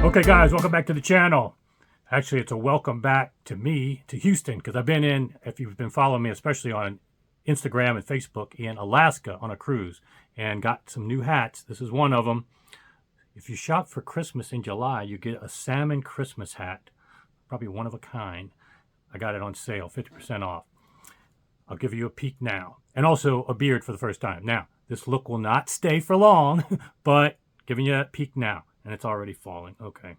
Okay guys, welcome back to the channel. Actually, it's a welcome back to me, to Houston, because I've been in, if you've been following me, especially on Instagram and Facebook, in Alaska on a cruise and got some new hats. This is one of them. If you shop for Christmas in July, you get a salmon Christmas hat, probably one of a kind. I got it on sale, 50% off. I'll give you a peek now. And also a beard for the first time. Now, this look will not stay for long, but giving you a peek now. And it's already falling. Okay.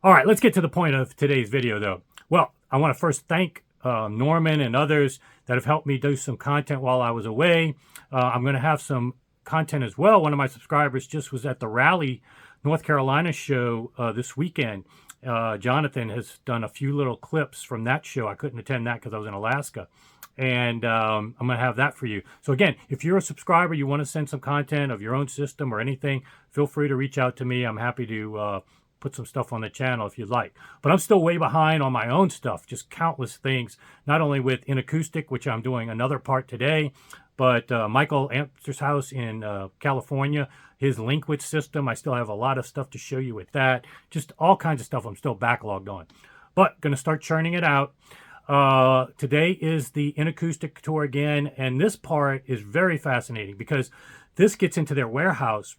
All right, let's get to the point of today's video, though. Well, I want to first thank Norman and others that have helped me do some content while I was away. I'm going to have some content as well. One of my subscribers just was at the Raleigh, North Carolina show this weekend. Jonathan has done a few little clips from that show. I couldn't attend that because I was in Alaska. And I'm going to have that for you. So again, if you're a subscriber, you want to send some content of your own system or anything, feel free to reach out to me. I'm happy to put some stuff on the channel if you'd like. But I'm still way behind on my own stuff, just countless things, not only with Inakustik, which I'm doing another part today, but Michael Amster's house in California, his Linkwitz system. I still have a lot of stuff to show you with that. Just all kinds of stuff I'm still backlogged on. But going to start churning it out. Today is the Inakustik tour again, and this part is very fascinating because this gets into their warehouse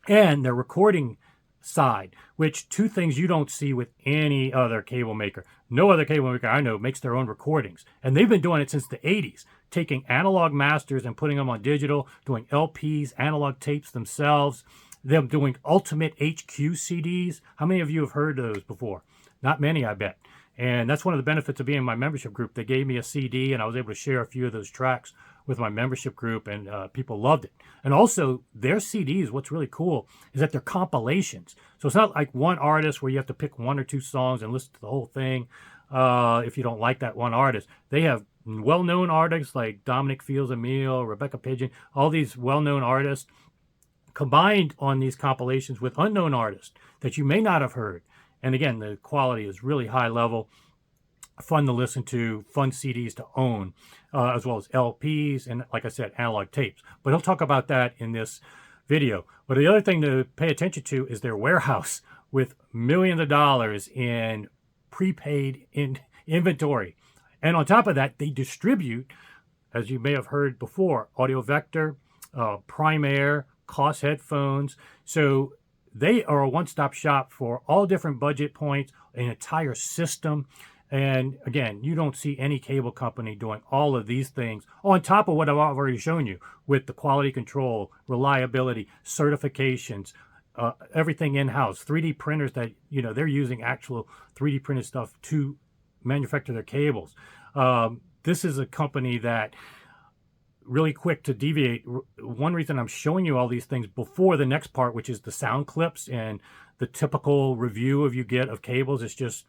and their recording side, which two things you don't see with any other cable maker. No other cable maker I know makes their own recordings, and they've been doing it since the 80s, taking analog masters and putting them on digital, doing LPs, analog tapes themselves, them doing ultimate HQ CDs. How many of you have heard of those before? Not many, I bet. And that's one of the benefits of being in my membership group. They gave me a CD, and I was able to share a few of those tracks with my membership group, and people loved it. And also, their CDs, what's really cool is that they're compilations. So it's not like one artist where you have to pick one or two songs and listen to the whole thing if you don't like that one artist. They have well-known artists like Dominic Fields-Emile, Rebecca Pigeon, all these well-known artists combined on these compilations with unknown artists that you may not have heard. And again, the quality is really high level, fun to listen to, fun CDs to own, as well as LPs and, like I said, analog tapes. But he'll talk about that in this video. But the other thing to pay attention to is their warehouse with millions of dollars in prepaid inventory. And on top of that, they distribute, as you may have heard before, Audiovector, Primare, Cost headphones. So they are a one-stop shop for all different budget points, an entire system. And again, you don't see any cable company doing all of these things on top of what I've already shown you with the quality control, reliability, certifications, everything in-house, 3D printers that, you know, they're using actual 3D printed stuff to manufacture their cables. This is a company that, really quick to deviate, one reason I'm showing you all these things before the next part, which is the sound clips and the typical review of you get of cables, is just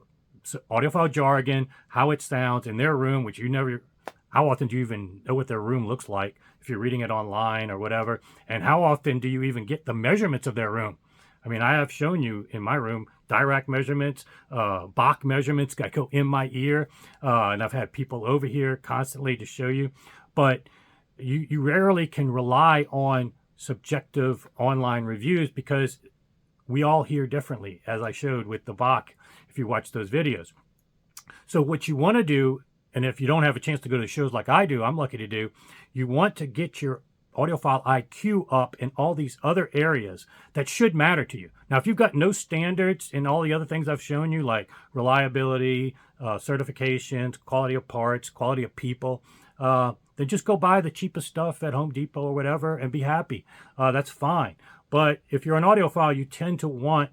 audiophile jargon, how it sounds in their room, which you never, how often do you even know what their room looks like if you're reading it online or whatever, and how often do you even get the measurements of their room? I mean, I have shown you in my room Dirac measurements, Bach measurements that go in my ear, and I've had people over here constantly to show you, but you rarely can rely on subjective online reviews because we all hear differently, as I showed with the Bach, if you watch those videos. So what you want to do, and if you don't have a chance to go to shows like I do, I'm lucky to do, you want to get your audiophile IQ up in all these other areas that should matter to you. Now, if you've got no standards in all the other things I've shown you, like reliability, certifications, quality of parts, quality of people, then just go buy the cheapest stuff at Home Depot or whatever and be happy. That's fine. But if you're an audiophile, you tend to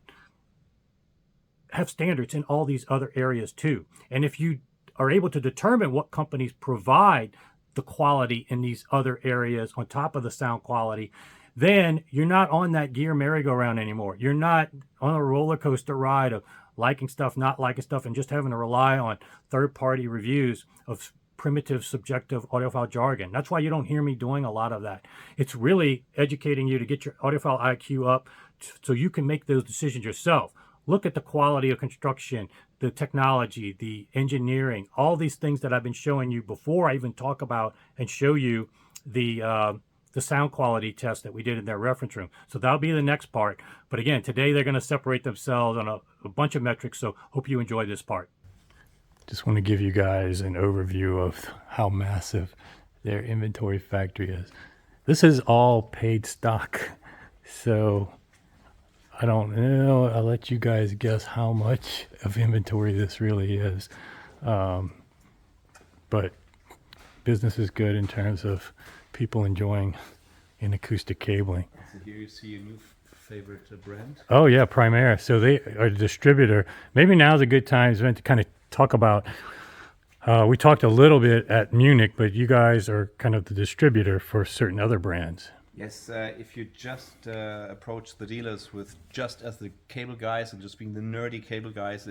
have standards in all these other areas too. And if you are able to determine what companies provide the quality in these other areas on top of the sound quality, then you're not on that gear merry-go-round anymore. You're not on a roller coaster ride of liking stuff, not liking stuff, and just having to rely on third-party reviews of primitive, subjective audiophile jargon. That's why you don't hear me doing a lot of that. It's really educating you to get your audiophile IQ up so you can make those decisions yourself. Look at the quality of construction, the technology, the engineering, all these things that I've been showing you before I even talk about and show you the the sound quality test that we did in their reference room. So that'll be the next part. But again, today they're going to separate themselves on a bunch of metrics. So hope you enjoy this part. Just want to give you guys an overview of how massive their inventory factory is. This is all paid stock. So I don't know. I'll let you guys guess how much of inventory this really is. But business is good in terms of people enjoying Inakustik cabling. So here you see a new favorite brand. Oh yeah, Primare. So they are a distributor. Maybe now's a good time to kind of talk about. We talked a little bit at Munich, but you guys are kind of the distributor for certain other brands. Yes, if you just approach the dealers with just as the cable guys and just being the nerdy cable guys,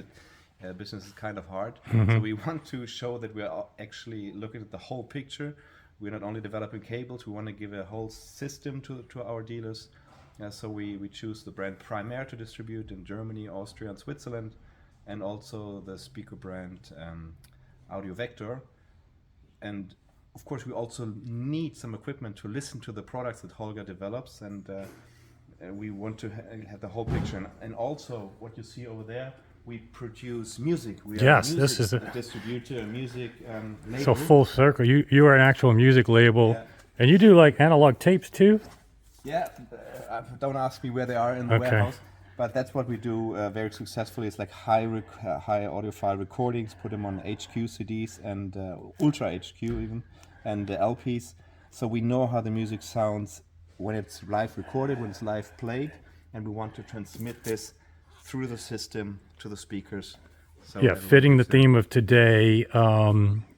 business is kind of hard. So we want to show that we are actually looking at the whole picture. We're not only developing cables, we want to give a whole system to our dealers. So we choose the brand Primare to distribute in Germany, Austria and Switzerland, and also the speaker brand Audiovector. And of course we also need some equipment to listen to the products that Holger develops, and we want to have the whole picture. And also what you see over there, we produce music. We are This is a distributor, a music label. So full circle. You are an actual music label, and you do like analog tapes too. Yeah, don't ask me where they are in the warehouse, but that's what we do very successfully. It's like high audiophile recordings, put them on HQ CDs and Ultra HQ even, and LPs. So we know how the music sounds when it's live recorded, when it's live played, and we want to transmit this through the system to the speakers. So yeah, fitting the theme of today,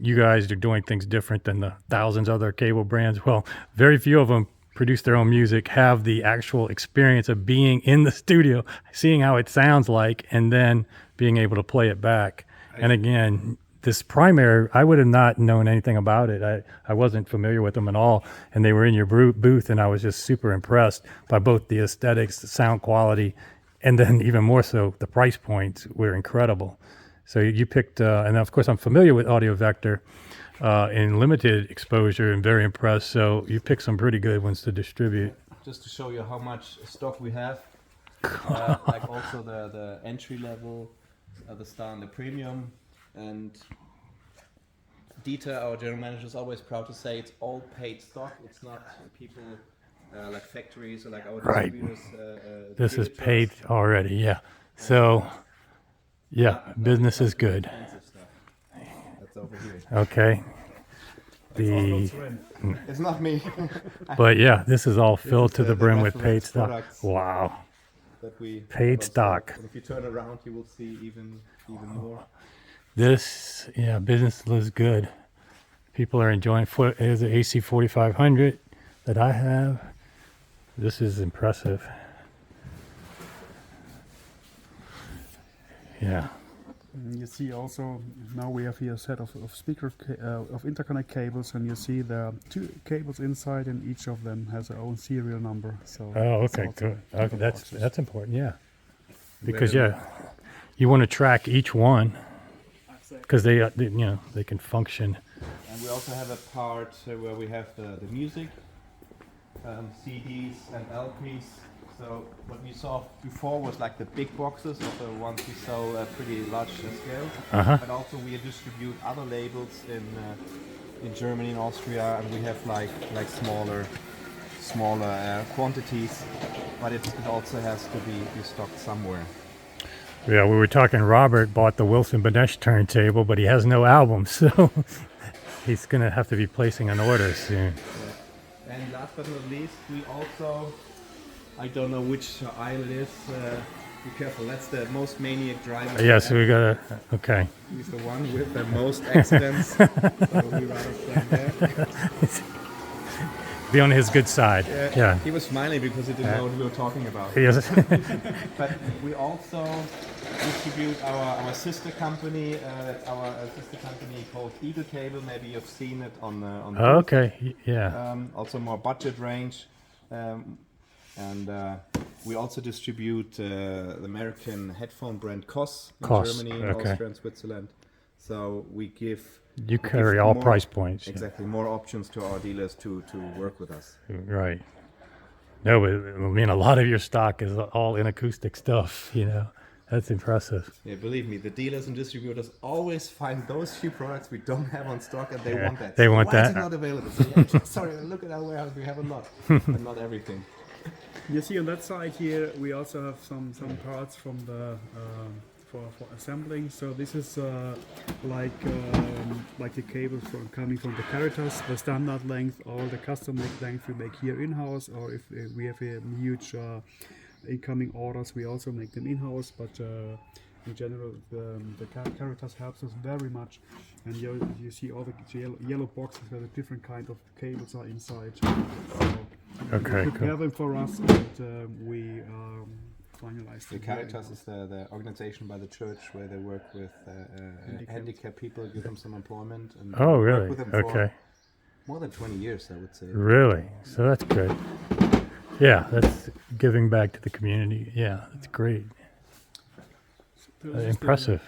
you guys are doing things different than the thousands other cable brands. Well, very few of them produce their own music, have the actual experience of being in the studio, seeing how it sounds like, and then being able to play it back. And again, this Primare, I would have not known anything about it. I wasn't familiar with them at all. And they were in your booth, and I was just super impressed by both the aesthetics, the sound quality, and then even more so, the price points were incredible. So you picked, and of course I'm familiar with Audiovector in limited exposure and very impressed. So you picked some pretty good ones to distribute. Just to show you how much stock we have, like also the entry level, the star and the premium. And Dieter, our general manager, is always proud to say it's all paid stock. It's not people like factories or like our distributors. This is paid already, yeah. So, yeah, business is good. That's over here. Okay. It's not me. But yeah, this is all filled to the brim with paid stock. Wow. That we paid stock. And if you turn around, you will see even more. This, yeah, business is good. People are enjoying. There's the AC 4500 that I have. This is impressive. Yeah. You see also now we have here a set of speaker of interconnect cables, and you see there are two cables inside, and each of them has their own serial number. So okay, good. Okay, that's important, yeah. Because you want to track each one because they they can function. And we also have a part where we have the music, CDs and LPs. So what we saw before was like the big boxes of the ones we sell pretty large scale. But also we distribute other labels in Germany and Austria, and we have like smaller quantities. But it also has to be stocked somewhere. Yeah, we were talking. Robert bought the Wilson Benesh turntable, but he has no albums, so he's gonna have to be placing an order soon. Yeah. And last but not least, we also, I don't know which aisle it is. Be careful. That's the most maniac driver. Yeah, so we gotta. Okay. He's the one with the most accidents. So we rather stand there. Be on his good side. Yeah. He was smiling because he didn't know what we were talking about. Yes. But we also distribute our sister company. Our sister company called Eagle Cable. Maybe you've seen it on the okay. Yeah. Also more budget range. And we also distribute the American headphone brand COS in Germany, Austria and Switzerland. So we give You carry all price points. Exactly, more options to our dealers to work with us. Right. No, but I mean, a lot of your stock is all Inakustik stuff, you know. That's impressive. Yeah, believe me, the dealers and distributors always find those few products we don't have on stock, and they Yeah, want that. they So want why that. is it not available? So, yeah, sorry, look at our warehouse. We have a lot, but not everything. You see on that side here, we also have some parts from the for assembling. So this is like the cables coming from the Caritas, the standard length, or the custom length we make here in-house, or if we have a huge incoming orders, we also make them in-house. But in general, the Caritas helps us very much. And you see all the yellow boxes where the different kind of cables are inside. So Okay, they prepare them for us, and we finalize The them. Caritas is the organization by the church where they work with handicapped people, give them some employment, and Oh, work really? with them Okay. for more than 20 years, I would say. Really? So that's good. Yeah, that's giving back to the community. Yeah, that's great. Impressive.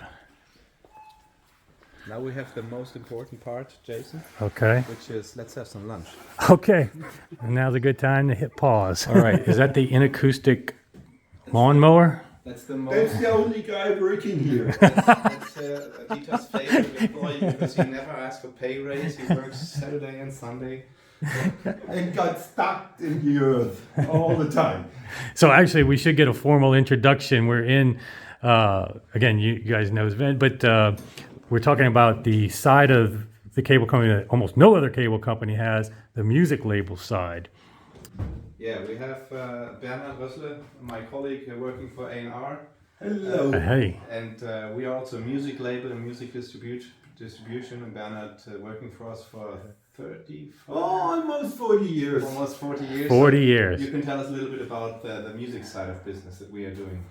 Now we have the most important part, Jason, Okay. which is let's have some lunch. Okay. And now's a good time to hit pause. All right. Is that the Inakustik lawnmower? That's the most. That's the only guy working here. That's Dieter's favorite employee because he never asks for pay raise. He works Saturday and Sunday. And got stuck in the earth all the time. So actually, we should get a formal introduction. We're in, again, you guys know Sven, but we're talking about the side of the cable company that almost no other cable company has, the music label side. Yeah, we have Bernhard Rössle, my colleague working for A&R. Hello. Hey. And we are also a music label and music distribution. And Bernhard working for us for 30, Almost 40 years. almost 40 years. 40 years. You can tell us a little bit about the music side of business that we are doing.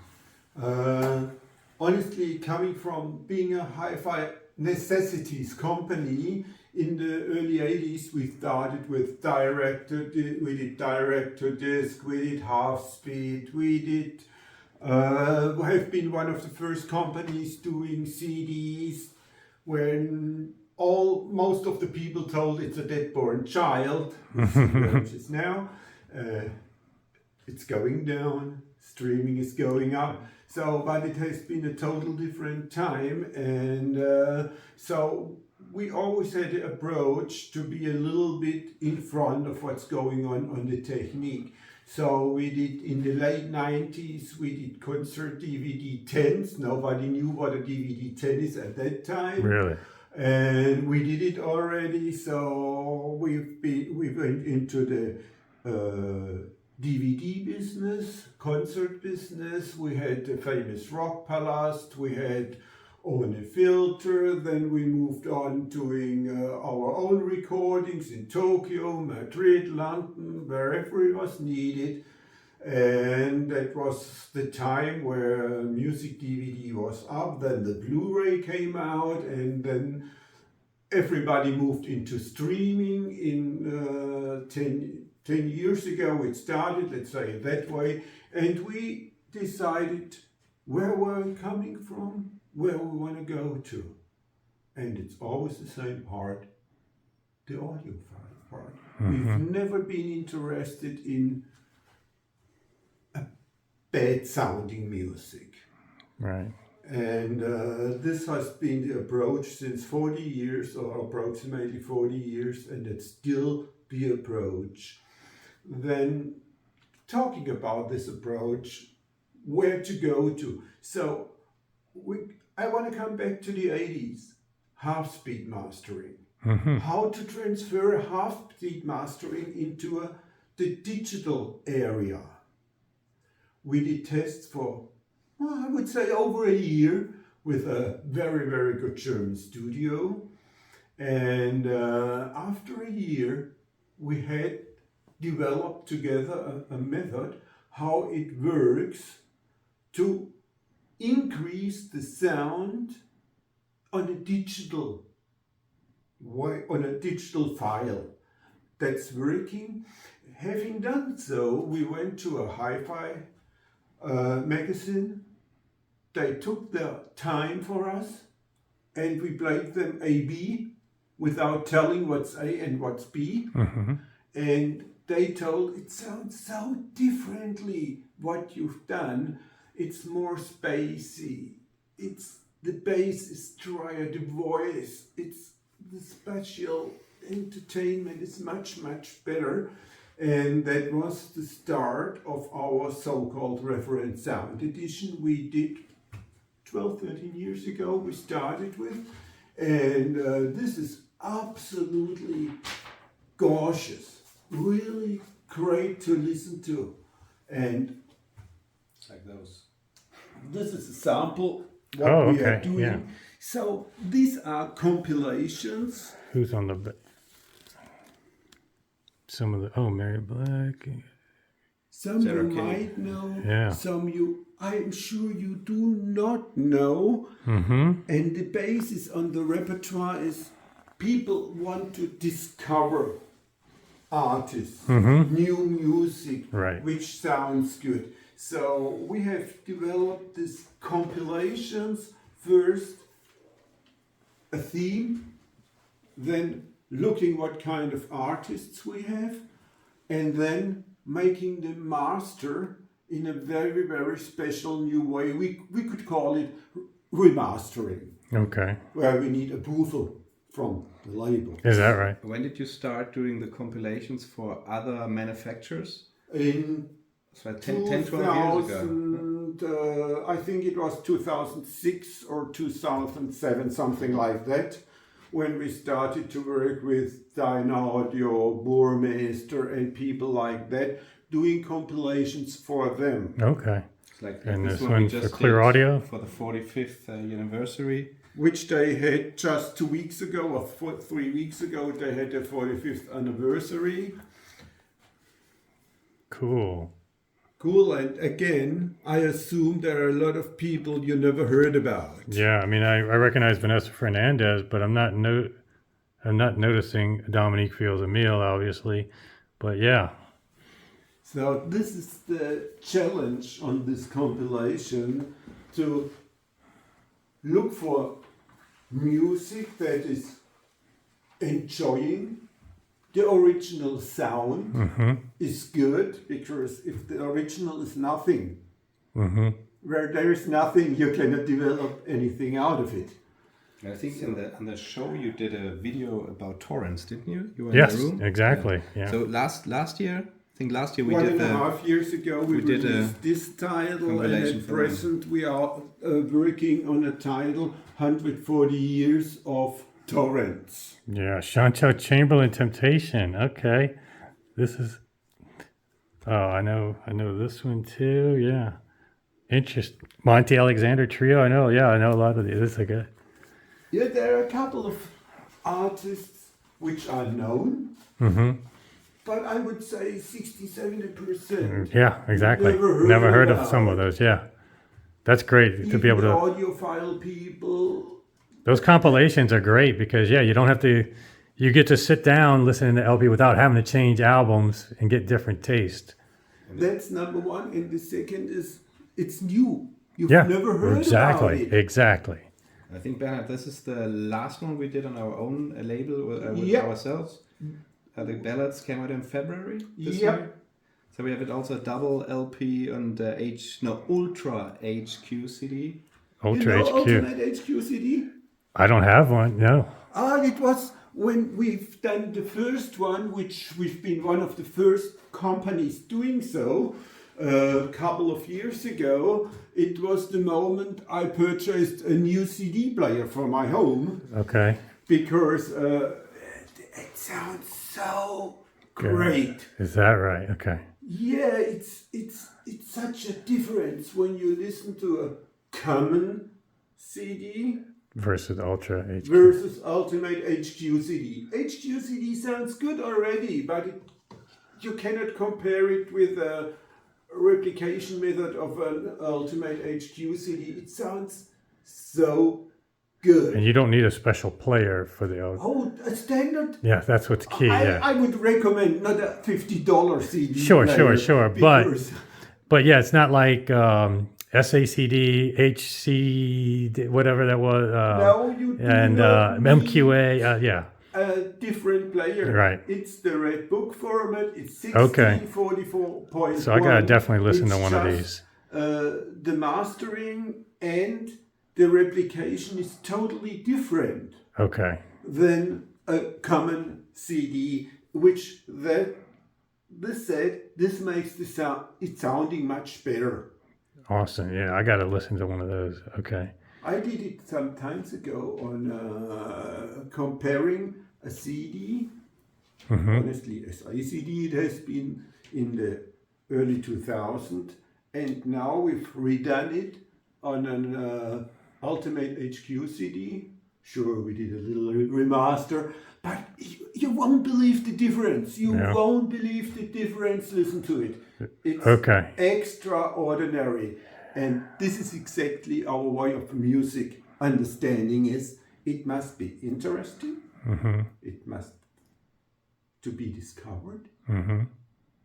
Honestly, coming from being a hi-fi necessities company, in the early 80s, we started with we did direct to disc, we did half speed, we did have been one of the first companies doing CDs when most of the people told it's a dead-born child, which is now. It's going down, streaming is going up. So, but it has been a total different time, and so we always had the approach to be a little bit in front of what's going on the technique. So we did in the late 90s, we did concert DVD 10s. Nobody knew what a DVD 10 is at that time. Really? And we did it already, so we went into the DVD business, concert business. We had the famous Rock Palast, we had Audiophile, then we moved on doing our own recordings in Tokyo, Madrid, London, wherever it was needed. And that was the time where music DVD was up, then the Blu-ray came out, and then everybody moved into streaming. In 10 years ago it started, let's say it that way, and we decided where we're coming from, where we want to go to. And it's always the same part, the audiophile part. We've never been interested in bad sounding music. Right. And this has been the approach since 40 years, or approximately 40 years, and it's still the approach. Then, talking about this approach, where to go to. So, I want to come back to the 80s, half-speed mastering. How to transfer half-speed mastering into the digital area. We did tests for, I would say, over a year with a very, very good German studio. And after a year, we had developed together a method how it works to increase the sound on a digital way, on a digital file that's working. Having done so, we went to a hi-fi magazine. They took their time for us, and we played them A-B without telling what's A and what's B. And they told it sounds so differently what you've done. It's more spacey. It's the bass is drier, the voice. It's the spatial entertainment is much better. And that was the start of our so-called reference sound edition we did 12, 13 years ago. We started with, and this is absolutely gorgeous, really great to listen to. And It's like those. this is a sample what we are doing. Yeah. So these are compilations. Who's on the? Some of the Mary Black. Some Sarah you Kay. might know. Yeah. Some I'm sure you do not know. And the basis on the repertoire is people want to discover artists, new music, Right. which sounds good. So we have developed these compilations. First, a theme, then looking what kind of artists we have, and then making the master in a very special new way. We could call it remastering, Okay. where we need approval from the label. Is that right? When did you start doing the compilations for other manufacturers? In It's like 10, 12 years ago. I think it was 2006 or 2007, something like that, when we started to work with Dynaudio, Burmeister, and people like that, doing compilations for them. Okay. It's like And this one we one's for just Clear did Audio? for the 45th anniversary. Which they had just 2 weeks ago, or 3 weeks ago, they had their 45th anniversary. Cool. Cool, and again, I assume there are a lot of people you never heard about. Yeah, I mean, I recognize Vanessa Fernandez, but I'm not noticing Dominique Fields Emile, obviously. But yeah. So this is the challenge on this compilation, to look for music that is enjoying. The original sound is good, because if the original is nothing, where there is nothing, you cannot develop anything out of it. I think on the show you did a video about torrents, didn't you? You were Yes, in the room. exactly. Yeah. So last year, I think last year we One did and a half years ago, we did a released this title, and compilation at for present we are working on a title, 140 Years of Torrents. Yeah, Chantal Chamberlain Temptation. Okay. This is I know this one too. Yeah. Monty Alexander Trio. I know a lot of these. This is a good. Yeah, there are a couple of artists which are known, but I would say 60-70%. Yeah, exactly. Never heard of some of those. Yeah. That's great to be able Even to. audiophile people. Those compilations are great because you don't have to. You get to sit down listening to LP without having to change albums and get different taste. That's number one, and the second is it's new. You've never heard about it. Exactly. I think, Bernhard, this is the last one we did on our own label with Yep. ourselves. The ballads came out in February this Yep. year. So we have it also double LP and Ultra HQ CD. Ultra HQ. Ultimate HQ CD? I don't have one. No. It was when we've done the first one, which we've been one of the first companies doing so, a couple of years ago. It was the moment I purchased a new CD player for my home, Okay. because it sounds so great. Is that right? Okay. Yeah, it's such a difference when you listen to a common CD Versus Ultra HQ. versus Ultimate HQ CD. HQ CD sounds good already, but you cannot compare it with a replication method of an Ultimate HQ CD. It sounds so good. And you don't need a special player for the Ultra. Oh, a standard. Yeah, that's what's key. I would recommend not a $50 CD. Sure. player, But because- yeah, it's not like SACD, HC, whatever that was, No, you do and not need MQA. Yeah, a different player. Right. It's the Red Book format. It's Okay. 1644.1. so I gotta definitely listen to It's one of just, these. The mastering and the replication is totally different Okay. than a common CD, which this makes the sound it sounding much better. Awesome. Yeah, I gotta listen to one of those. Okay. I did it some times ago on comparing a CD. Honestly, as a CD, it has been in the early 2000s, and now we've redone it on an Ultimate HQ CD. Sure, we did a little remaster, but you won't believe the difference. You Yeah. won't believe the difference. Listen to it. It's Okay. extraordinary. And this is exactly our way of music understanding is it must be interesting. It must to be discovered. And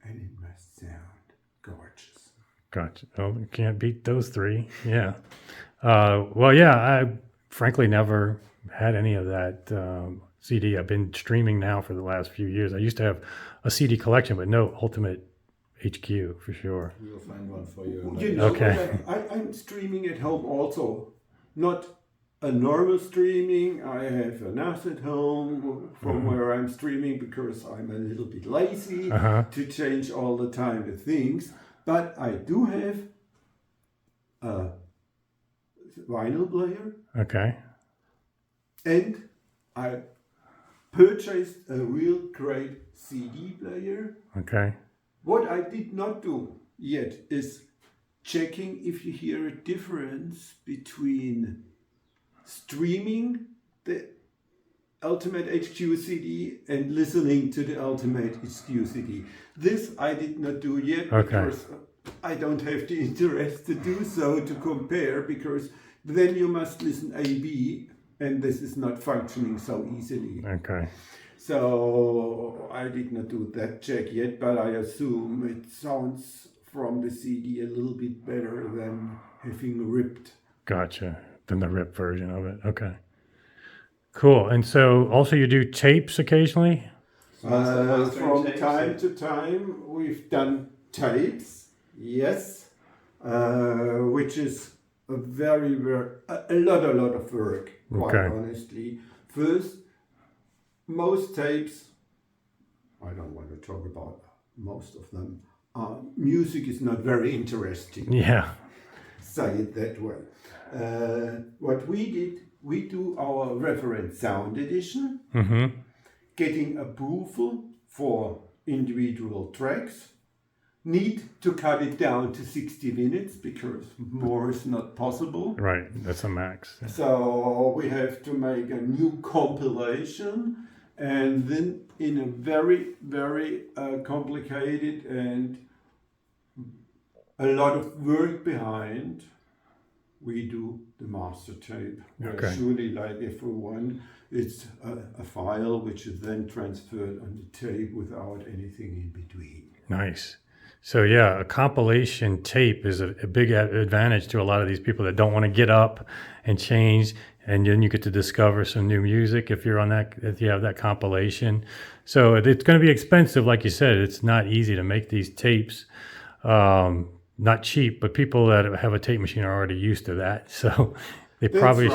it must sound gorgeous. Gotcha. Oh, you can't beat those three. Yeah. Well, yeah, I frankly never had any of that CD. I've been streaming now for the last few years. I used to have a CD collection, but no Ultimate HQ for sure. We'll find one for you. You know, Okay. I'm streaming at home also. Not a normal streaming. I have a NAS at home from where I'm streaming because I'm a little bit lazy to change all the time the things. But I do have a vinyl player, Okay. and I purchased a real great CD player. Okay. What I did not do yet is checking if you hear a difference between streaming the Ultimate HQ CD and listening to the Ultimate HQ CD. This I did not do yet because I don't have the interest to do so, to compare, because then you must listen A/B, and this is not functioning so easily. Okay. So I did not do that check yet, but I assume it sounds from the CD a little bit better than having ripped. Gotcha. Than the rip version of it. Okay. Cool. And so also you do tapes occasionally? From time to time, we've done tapes, yes, which is a lot of work, quite honestly. First, most tapes, I don't want to talk about most of them, music is not very interesting. Yeah. Say it that way. What we did, we do our reference sound edition, getting approval for individual tracks, need to cut it down to 60 minutes because more is not possible. Right. That's a max. So we have to make a new compilation, and then in a very, very complicated and a lot of work behind, we do the master tape. Okay. Surely, like everyone, it's a file which is then transferred on the tape without anything in between. Nice. So yeah, a compilation tape is a big advantage to a lot of these people that don't want to get up and change, and then you get to discover some new music if you're on that, if you have that compilation. So it's going to be expensive, like you said. It's not easy to make these tapes. Not cheap, but people that have a tape machine are already used to that. So they probably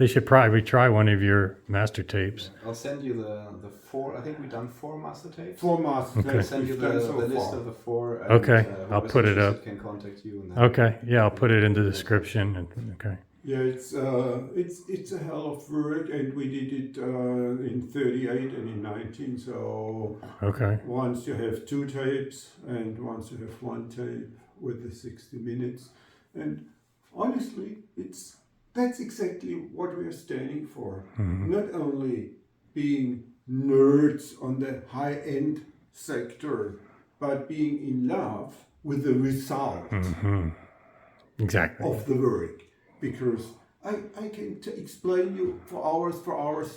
should probably try one of your master tapes. I'll send you the four. I think we've done 4 master tapes. 4 master tapes. I'll send you we've the done so list far. of the 4. And, Okay, I'll whoever's put it up. interested can contact you. And then Okay, yeah, I'll put it in the description. Okay. Yeah, it's a hell of work, and we did it in 38 and in 19. So Okay. once you have 2 tapes, and once you have 1 tape with the 60 minutes, and honestly, that's exactly what we are standing for. Not only being nerds on the high-end sector, but being in love with the result Exactly. of the work. Because I can explain you for hours.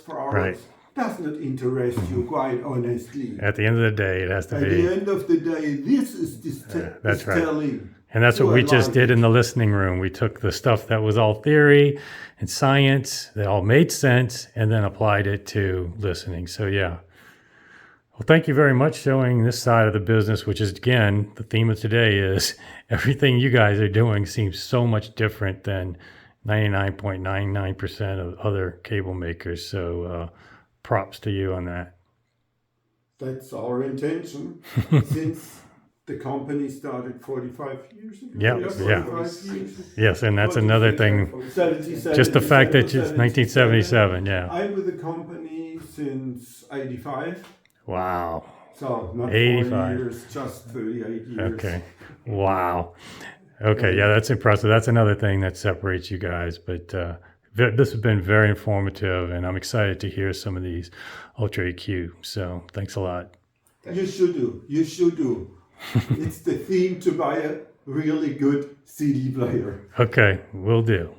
Right. Does not interest you, quite honestly. At the end of the day, it has to At be. the end of the day, this is That's right. telling. And that's what Oh, we I just like did it. in the listening room. We took the stuff that was all theory and science that all made sense and then applied it to listening. So, yeah. Well, thank you very much showing this side of the business, which is, again, the theme of today is everything you guys are doing seems so much different than 99.99% of other cable makers. So, props to you on that. That's our intention since the company started 45 years ago. Yep, yeah. 45 years. Yes, and that's another thing. 77, Just the fact that it's 77. 1977, yeah. I'm with the company since 85. Wow. So not 85. 40 years, just 38 years. Okay. Wow. Okay. Yeah, that's impressive. That's another thing that separates you guys. But this has been very informative, and I'm excited to hear some of these Ultra EQ. So thanks a lot. You should do. You should do. It's the theme to buy a really good CD player. Okay. Will do.